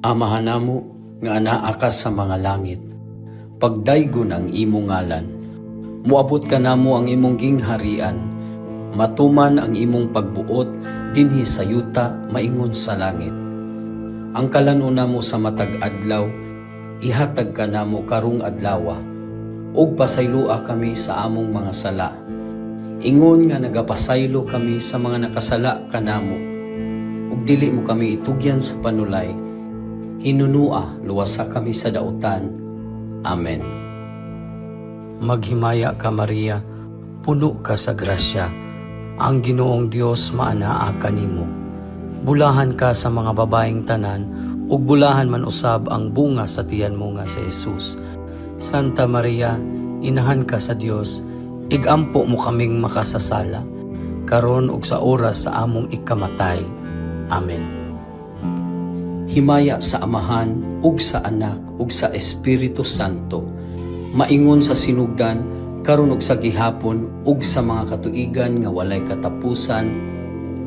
Amahan namo nga anaa ka sa mga langit, pagdaygon ang imong ngalan. Muabot ka namo ang imong gingharian, matuman ang imong pagbuot dinhi sa yuta maingon sa langit. Ang kalanuna mo sa matag adlaw, ihatag ka namo karong adlawa, ug pasaylua kami sa among mga sala. Ingon nga nagapasaylo kami sa mga nakasala kanamo, ug dili mo kami itugyan sa panulay. Hinunua luwasa kami sa dautan. Amen. Maghimaya ka Maria, puno ka sa grasya. Ang Ginoong Dios maanaa kanimo. Bulahan ka sa mga babaeng tanan, ug bulahan man usab ang bunga sa tiyan mo nga si Jesus. Santa Maria, inahan ka sa Dios, igampo mo kaming makasasala, karon ug sa oras sa among ikamatay. Amen. Himaya sa Amahan, ug sa Anak, ug sa Espiritu Santo, maingon sa sinugdan, karon ug sa gihapon, ug sa mga katuigan nga walay katapusan.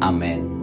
Amen.